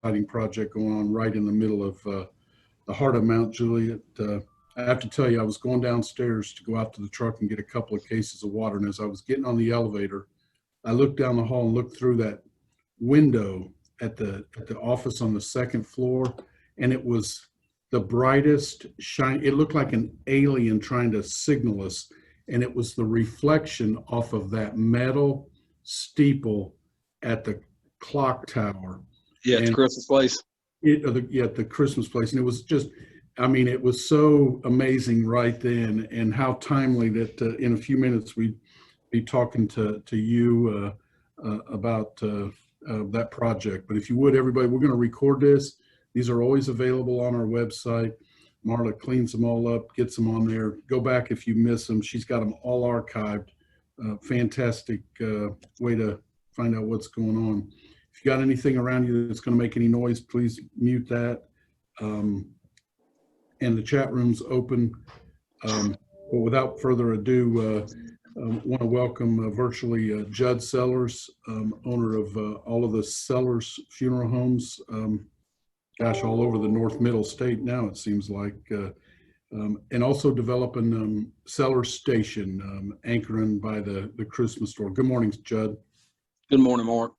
exciting project going on right in the middle of the heart of Mount Juliet. I have to tell you, I was going downstairs to go out to the truck and get a couple of cases of water. And as I was getting on the elevator, I looked down the hall and looked through that window at the office on the second floor, and it was the brightest shine. It looked like an alien trying to signal us, and it was the reflection off of that metal steeple at the clock tower. Yeah, it's Christmas place. The Christmas place, and it was just, I mean, it was so amazing right then, and how timely that in a few minutes we'd be talking to you about that project. But if you would, everybody, we're going to record this. These are always available on our website. Marla cleans them all up, gets them on there. Go back if you miss them. She's got them all archived. Fantastic way to find out what's going on. If you got anything around you that's going to make any noise, please mute that. And the chat room's open. But without further ado, want to welcome virtually Judd Sellars, owner of all of the Sellars funeral homes. Gosh, all over the North Middle State now, it seems like. And also developing Sellars Station, anchoring by the Christmas store. Good morning, Judd. Good morning, Mark.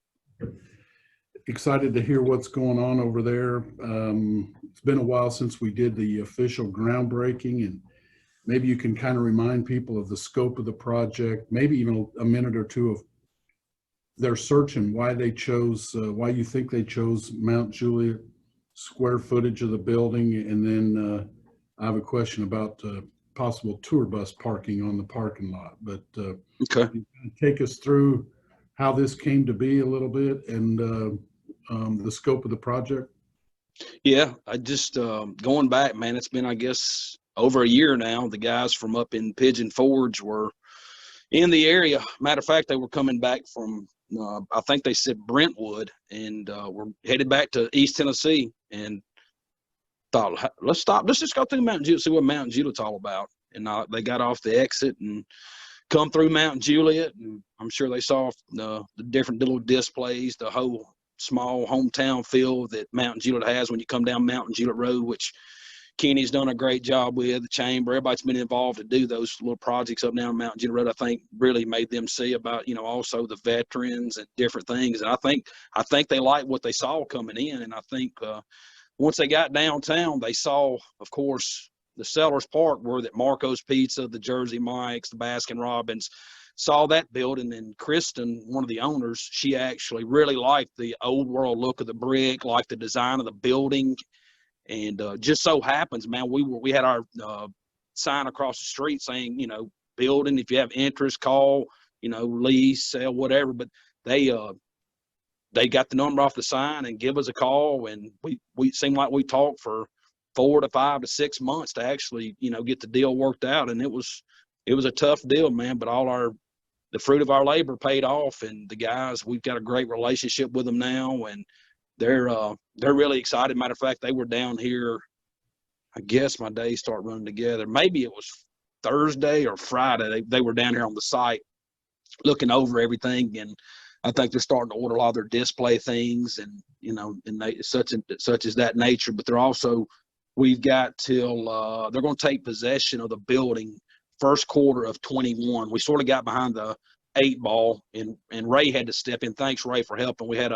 Excited to hear what's going on over there. It's been a while since we did the official groundbreaking, and maybe you can kind of remind people of the scope of the project, maybe even a minute or two of their search and why they chose, why you think they chose Mount Juliet, square footage of the building, and then I have a question about possible tour bus parking on the parking lot. But okay, take us through how this came to be a little bit, and the scope of the project. Yeah, I just going back, man, it's been, I guess, over a year now. The guys from up in Pigeon Forge were in the area. Matter of fact, they were coming back from I think they said Brentwood, and we're headed back to East Tennessee, and thought, let's just go through Mount Juliet, see what Mount Juliet's all about. And they got off the exit and come through Mount Juliet, and I'm sure they saw the different little displays, the whole small hometown feel that Mount Juliet has when you come down Mountain Juliet Road, which Kenny's done a great job with, the chamber. Everybody's been involved to do those little projects up down Mountain Juliet Road. I think really made them see about, also the veterans and different things. And I think they liked what they saw coming in. And I think once they got downtown, they saw, of course, the Sellars Park, where that Marco's Pizza, the Jersey Mike's, the Baskin Robbins, saw that building. And Kristen, one of the owners, she actually really liked the old world look of the brick, liked the design of the building. And just so happens, man, we had our sign across the street saying, building, if you have interest, call, lease, sell, whatever. But they got the number off the sign and give us a call, and we seemed like we talked for 4 to 5 to 6 months to actually, get the deal worked out. And it was a tough deal, man, but the fruit of our labor paid off, and the guys, we've got a great relationship with them now, and they're really excited. Matter of fact, they were down here, I guess my days start running together. Maybe it was Thursday or Friday. They were down here on the site looking over everything, and I think they're starting to order a lot of their display things and, such as that nature. But they're also, we've got till they're going to take possession of the building first quarter of 21. We sort of got behind the 8 ball, and Ray had to step in. Thanks, Ray, for helping. We had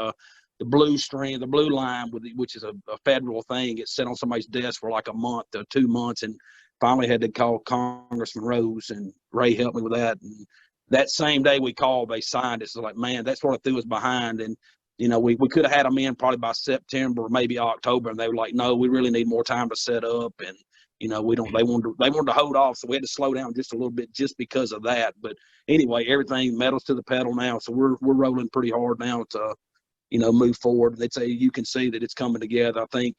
the blue line, which is a federal thing. It sat on somebody's desk for like a month or 2 months, and finally had to call Congressman Rose, and Ray helped me with that. And that same day we called, they signed it. So like, man, that sort of threw us behind. And, we could have had them in probably by September, maybe October. And they were like, no, we really need more time to set up. And, they wanted to hold off. So we had to slow down just a little bit just because of that. But anyway, everything metals to the pedal now. So we're rolling pretty hard now to, move forward. They'd say you can see that it's coming together. I think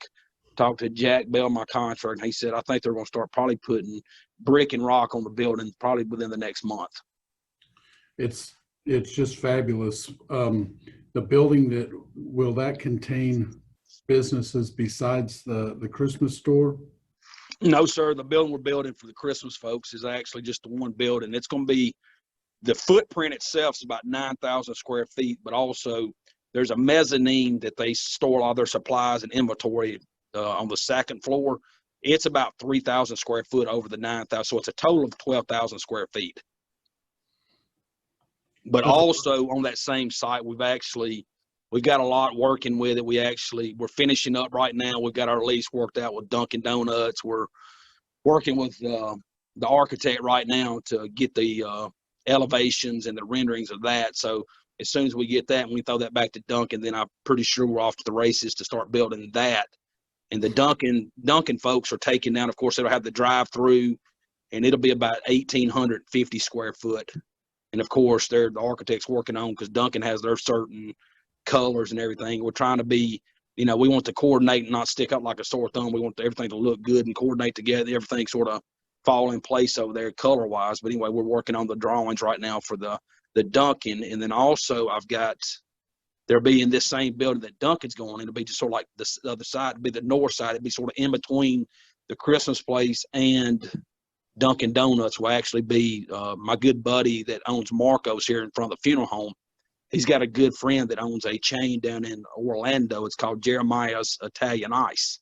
talked to Jack Bell, my contractor, and he said, I think they're going to start probably putting brick and rock on the building probably within the next month. It's just fabulous. The building, will that contain businesses besides the Christmas store? No, sir. The building we're building for the Christmas folks is actually just the one building. It's going to be, the footprint itself is about 9,000 square feet, but also there's a mezzanine that they store all their supplies and inventory on the second floor. It's about 3,000 square foot over the 9,000. So it's a total of 12,000 square feet. But also on that same site, we've got a lot working with it. We're finishing up right now. We've got our lease worked out with Dunkin' Donuts. We're working with the architect right now to get the elevations and the renderings of that. So as soon as we get that and we throw that back to Dunkin', then I'm pretty sure we're off to the races to start building that. And the Dunkin' folks are taking down, of course, it'll have the drive-through, and it'll be about 1,850 square foot. And of course, the architect's working on, because Dunkin' has their certain colors and everything. We're trying to be, we want to coordinate and not stick up like a sore thumb. We want everything to look good and coordinate together. Everything sort of fall in place over there color wise. But anyway, we're working on the drawings right now for the Dunkin'. And then also there'll be in this same building that Dunkin's going, it'll be just sort of like the other side, it'll be the north side. It'll be sort of in between the Christmas place and Dunkin' Donuts. Will actually be my good buddy that owns Marco's here in front of the funeral home. He's got a good friend that owns a chain down in Orlando. It's called Jeremiah's Italian Ice.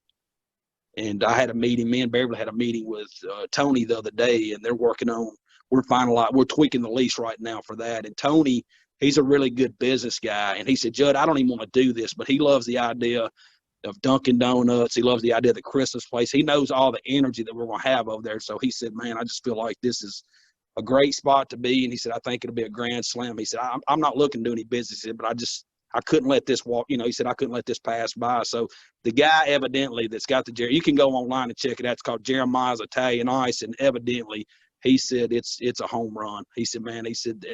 And I had a meeting, me and Beverly had a meeting with Tony the other day, and they're working on, we're tweaking the lease right now for that. And Tony, he's a really good business guy. And he said, Judd, I don't even want to do this, but he loves the idea of Dunkin' Donuts. He loves the idea of the Christmas place. He knows all the energy that we're going to have over there. So he said, man, I just feel like this is a great spot to be. And he said, I think it'll be a grand slam. He said, I'm not looking to do any business, but I couldn't let this walk. He said, I couldn't let this pass by. So the guy evidently that's got you can go online and check it out. It's called Jeremiah's Italian Ice. And evidently he said, it's a home run. He said, man,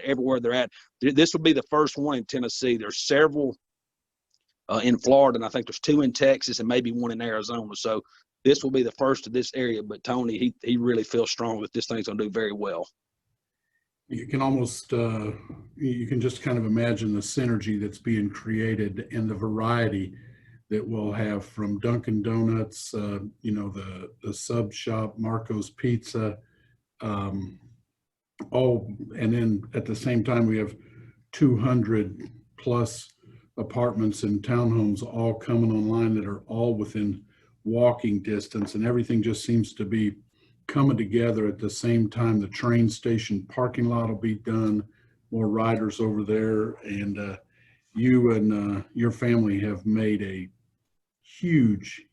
everywhere they're at, this will be the first one in Tennessee. There's several in Florida, and I think there's 2 in Texas and maybe 1 in Arizona. So this will be the first of this area. But Tony, he really feels strong that this thing's going to do very well. You can almost, you can just kind of imagine the synergy that's being created and the variety that we'll have from Dunkin' Donuts, the sub shop, Marco's Pizza, and then at the same time, we have 200 plus apartments and townhomes all coming online that are all within walking distance, and everything just seems to be coming together at the same time. The train station parking lot will be done, more riders over there, and you and your family have made a huge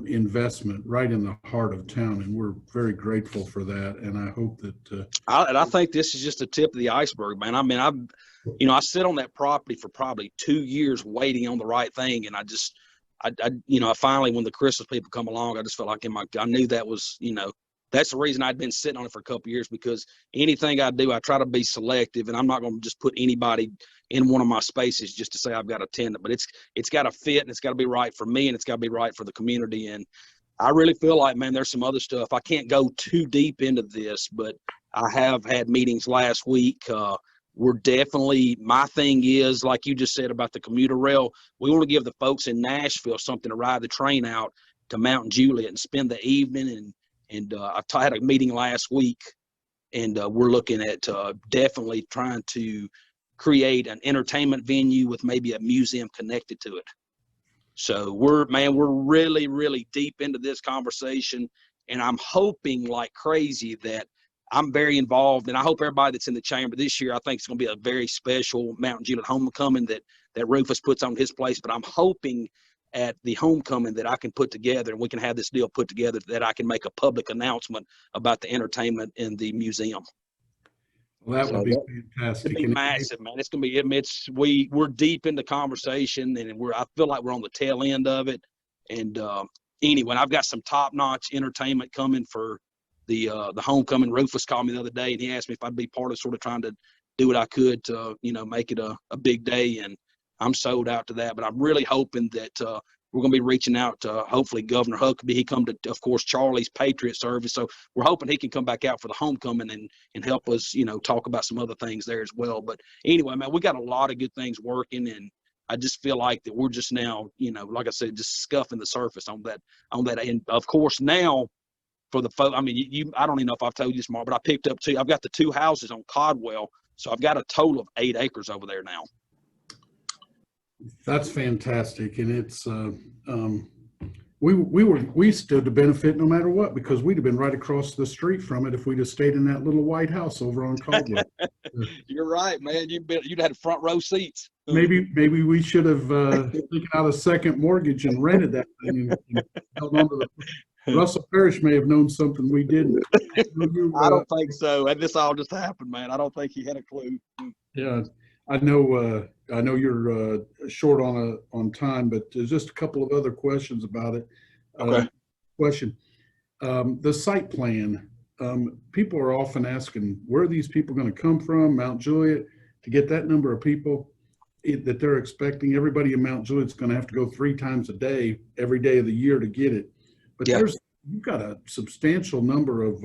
investment right in the heart of town, and we're very grateful for that. And I hope that I think this is just the tip of the iceberg, man. I mean, I sit on that property for probably 2 years waiting on the right thing, and I finally, when the Christmas people come along, I just felt like I knew that was, that's the reason I'd been sitting on it for a couple of years, because anything I do, I try to be selective, and I'm not going to just put anybody in one of my spaces just to say I've got a tenant, but it's got to fit, and it's got to be right for me, and it's got to be right for the community. And I really feel like, man, there's some other stuff. I can't go too deep into this, but I have had meetings last week. We're definitely, my thing is, like you just said about the commuter rail, we want to give the folks in Nashville something to ride the train out to Mount Juliet and spend the evening. And I had a meeting last week, and we're looking at definitely trying to create an entertainment venue with maybe a museum connected to it. So we're really, really deep into this conversation, and I'm hoping like crazy that I'm very involved, and I hope everybody that's in the chamber this year, I think it's going to be a very special Mountain Juliet homecoming that Rufus puts on his place. But I'm hoping at the homecoming that I can put together, and we can have this deal put together, that I can make a public announcement about the entertainment in the museum. Well, that would be fantastic. It'd be massive, man. It's going to be, we're deep into conversation, and I feel like we're on the tail end of it. And anyway, I've got some top-notch entertainment coming for the homecoming. Rufus called me the other day, and he asked me if I'd be part of sort of trying to do what I could to, make it a big day. And I'm sold out to that. But I'm really hoping that we're going to be reaching out to hopefully Governor Huckabee. He come to, of course, Charlie's Patriot Service. So we're hoping he can come back out for the homecoming and help us, talk about some other things there as well. But anyway, man, we got a lot of good things working, and I just feel like that we're just now, like I said, just scuffing the surface on that. And of course, now, for the folks, I mean, I don't even know if I've told you this, Mark, but I picked up I've got the 2 houses on Codwell, so I've got a total of 8 acres over there now. That's fantastic, and it's we stood to benefit no matter what, because we'd have been right across the street from it if we'd have stayed in that little white house over on Caldwell. You're right, man. You'd had front row seats. Maybe we should have taken out a second mortgage and rented that thing and held on to the. Russell Parrish may have known something we didn't. I don't think so. And this all just happened, man. I don't think he had a clue. Yeah, I know. I know you're short on time, but there's just a couple of other questions about it. Okay. Question: the site plan. People are often asking, where are these people going to come from? Mount Juliet, to get that number of people that they're expecting. Everybody in Mount Juliet's going to have to go 3 times a day, every day of the year, to get it. But Yeah. you've got a substantial number of.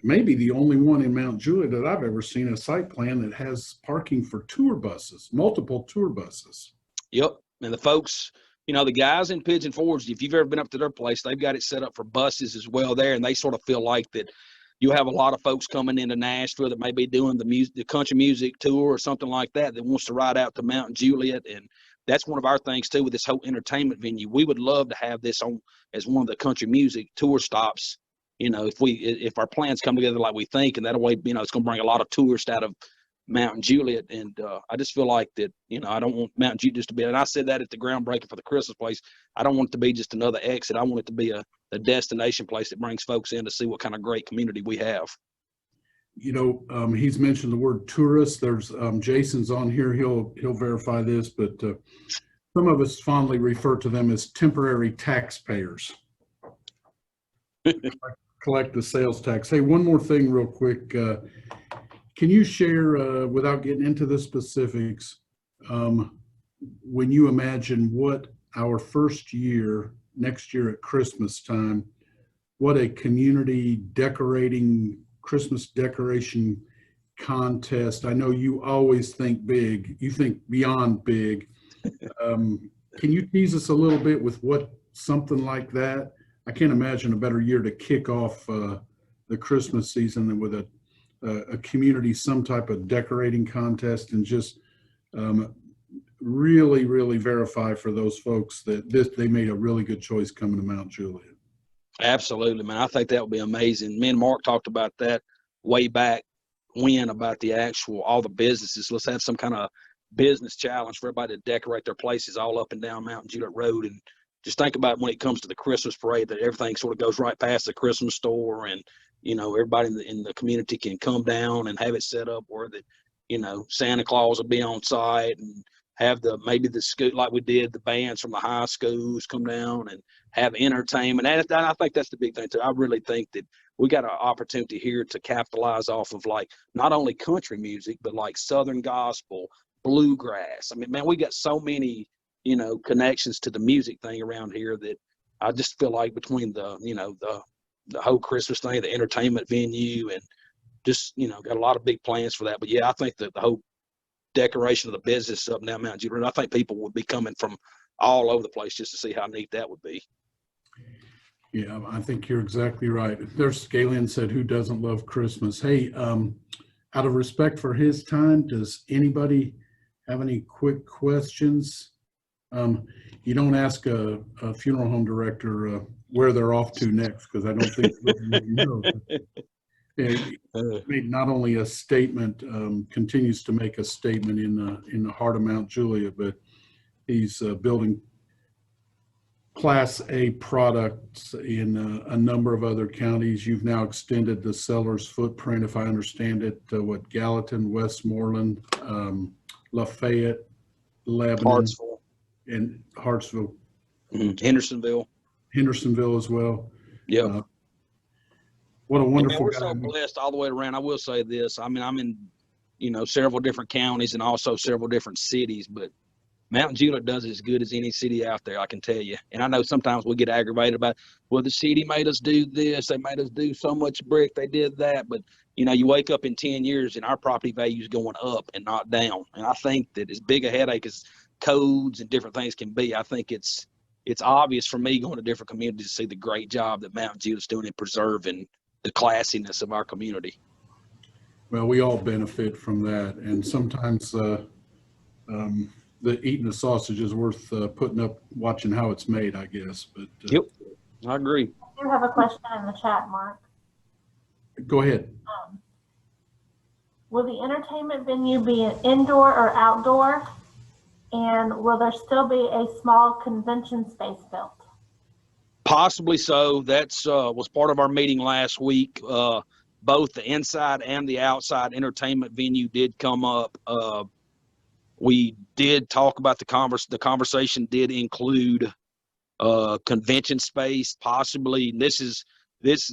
Maybe the only one in Mount Juliet that I've ever seen a site plan that has parking for tour buses, multiple tour buses. Yep. And the folks, the guys in Pigeon Forge, if you've ever been up to their place, they've got it set up for buses as well there. And they sort of feel like that you have a lot of folks coming into Nashville that may be doing the country music tour or something like that wants to ride out to Mount Juliet. And that's one of our things too with this whole entertainment venue. We would love to have this on as one of the country music tour stops. If our plans come together like we think, and that way, it's going to bring a lot of tourists out of Mount Juliet. And I just feel like that, I don't want Mount Juliet just to be, and I said that at the groundbreaking for the Christmas place, I don't want it to be just another exit. I want it to be a destination place that brings folks in to see what kind of great community we have. He's mentioned the word tourist. There's Jason's on here. He'll verify this, but some of us fondly refer to them as temporary taxpayers. Collect the sales tax. Hey, one more thing real quick. Can you share, without getting into the specifics, when you imagine what our first year, next year at Christmas time, what a community Christmas decoration contest. I know you always think big. You think beyond big. Can you tease us a little bit with what something like that? I can't imagine a better year to kick off the Christmas season than with a community, some type of decorating contest, and just really, really verify for those folks that they made a really good choice coming to Mount Juliet. Absolutely, man. I think that would be amazing. Me and Mark talked about that way back when, about all the businesses. Let's have some kind of business challenge for everybody to decorate their places all up and down Mount Juliet Road. And just think about when it comes to the Christmas parade, that everything sort of goes right past the Christmas store, and everybody in the community can come down and have it set up where that Santa Claus will be on site, and have maybe the school, like we did, the bands from the high schools come down and have entertainment. And I think that's the big thing too. I really think that we got an opportunity here to capitalize off of like not only country music, but like Southern gospel, bluegrass. I mean, man, we got so many connections to the music thing around here that I just feel like between the whole Christmas thing, the entertainment venue, and just, got a lot of big plans for that. But yeah, I think that the whole decoration of the business up now Mount Juliet, I think people would be coming from all over the place just to see how neat that would be. Yeah, I think you're exactly right. There's Scalian said, who doesn't love Christmas? Hey, out of respect for his time, does anybody have any quick questions? You don't ask a funeral home director where they're off to next, because I don't think you know. He made not only a statement, continues to make a statement in the heart of Mount Juliet, but he's building Class A products in a number of other counties. You've now extended the Sellars footprint, if I understand it, Gallatin, Westmoreland, Lafayette, Lebanon, Hartsville, Hendersonville as well. Yeah. What a wonderful we're so blessed all the way around. I will say this. I mean, I'm in, several different counties and also several different cities, but Mount Juliet does as good as any city out there, I can tell you. And I know sometimes we get aggravated about, well, the city made us do this. They made us do so much brick. They did that. But, you wake up in 10 years and our property value is going up and not down. And I think that as big a headache as codes and different things can be, I think it's obvious for me going to different communities to see the great job that Mount Juliet's doing in preserving the classiness of our community. Well, we all benefit from that. And sometimes the eating the sausage is worth putting up, watching how it's made, I guess. But Yep, I agree. I do have a question in the chat, Mark. Go ahead. Will the entertainment venue be an indoor or outdoor? And will there still be a small convention space built? Possibly so. That's was part of our meeting last week. Both the inside and the outside entertainment venue did come up. We did talk about the conversation did include convention space, possibly. This is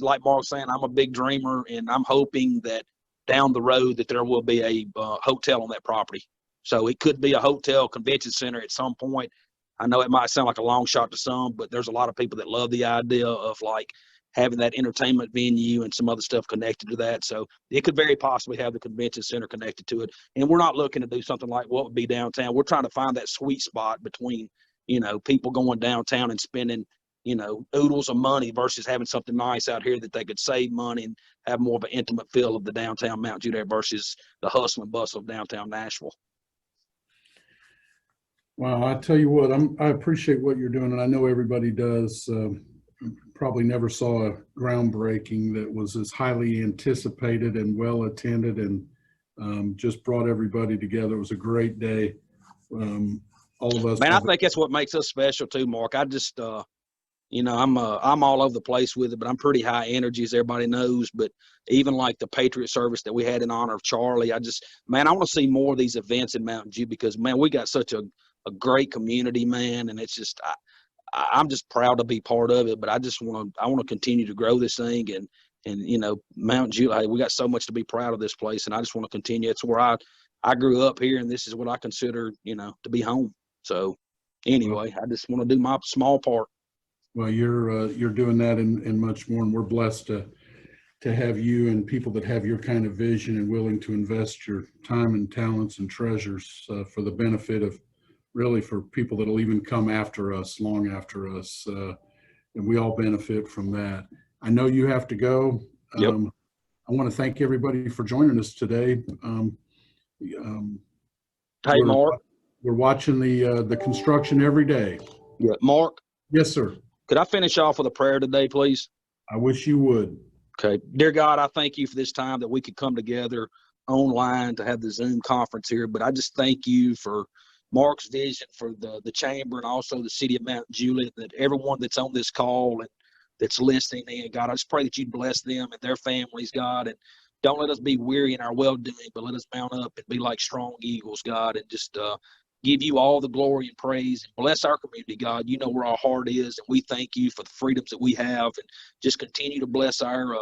like Mark saying, I'm a big dreamer, and I'm hoping that down the road that there will be a hotel on that property. So it could be a hotel convention center at some point. I know it might sound like a long shot to some, but there's a lot of people that love the idea of like having that entertainment venue and some other stuff connected to that. So it could very possibly have the convention center connected to it. And we're not looking to do something like what would be downtown. We're trying to find that sweet spot between, people going downtown and spending, oodles of money versus having something nice out here that they could save money and have more of an intimate feel of the downtown Mount Juliet versus the hustle and bustle of downtown Nashville. Wow, I tell you what, I appreciate what you're doing, and I know everybody does. Probably never saw a groundbreaking that was as highly anticipated and well attended, and just brought everybody together. It was a great day. All of us. Man, I think that's what makes us special too, Mark. I just, I'm all over the place with it, but I'm pretty high energy, as everybody knows. But even like the Patriot service that we had in honor of Charlie, I want to see more of these events in Mountain View because, man, we got such a great community, man, and it's just I'm just proud to be part of it. But I want to continue to grow this thing, and Mount Juliet, we got so much to be proud of this place, and I just want to continue. It's where I grew up here, and this is what I consider to be home. So anyway, I just want to do my small part. Well, you're doing that and much more, and we're blessed to have you and people that have your kind of vision and willing to invest your time and talents and treasures for the benefit of really for people that'll even come after us, long after us, and we all benefit from that. I know you have to go. Yep. I want to thank everybody for joining us today. Hey, Mark. We're watching the construction every day. Yeah, Mark. Yes, sir. Could I finish off with a prayer today, please? I wish you would. Okay. Dear God, I thank you for this time that we could come together online to have the Zoom conference here. But I just thank you for Mark's vision for the chamber and also the city of Mount Juliet, that everyone that's on this call and that's listening in, God, I just pray that you bless them and their families, God, and don't let us be weary in our well-doing, but let us mount up and be like strong eagles, God, and just give you all the glory and praise and bless our community, God. You know where our heart is, and we thank you for the freedoms that we have, and just continue to bless our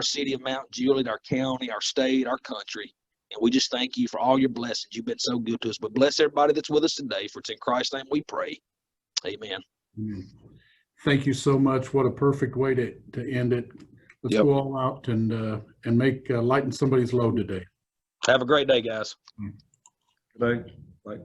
city of Mount Juliet, our county, our state, our country. And we just thank you for all your blessings. You've been so good to us. But bless everybody that's with us today, for it's in Christ's name we pray. Amen. Thank you so much. What a perfect way to end it. Let's go all out and make lighten somebody's load today. Have a great day, guys. Good day. Bye.